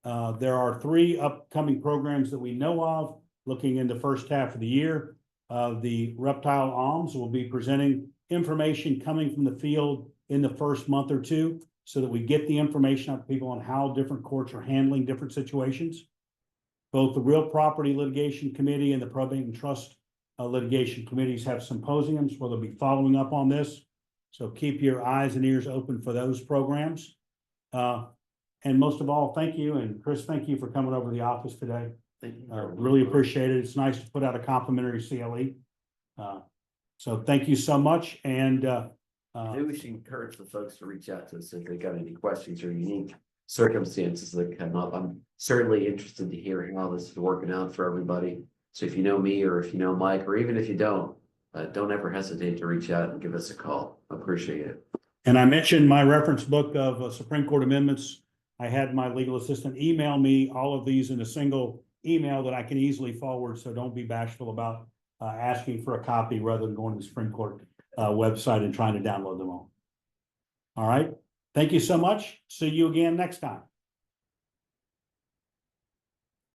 There are 3 upcoming programs that we know of looking in the first half of the year. The reptile alms will be presenting information coming from the field in the first month or two, so that we get the information out to people on how different courts are handling different situations. Both the Real Property Litigation Committee and the Probate and Trust Litigation Committees have symposiums where they'll be following up on this. So keep your eyes and ears open for those programs. And most of all, thank you. And Chris, thank you for coming over to the office today.
Thank you.
Really appreciate it. It's nice to put out a complimentary CLE. So thank you so much. And
maybe we should encourage the folks to reach out to us if they got any questions or unique circumstances that come up. I'm certainly interested to hear how this is working out for everybody. So if you know me, or if you know Mike, or even if you don't ever hesitate to reach out and give us a call. I appreciate it.
And I mentioned my reference book of Supreme Court amendments. I had my legal assistant email me all of these in a single email that I can easily forward. So don't be bashful about asking for a copy rather than going to the Supreme Court website and trying to download them all. All right. Thank you so much. See you again next time.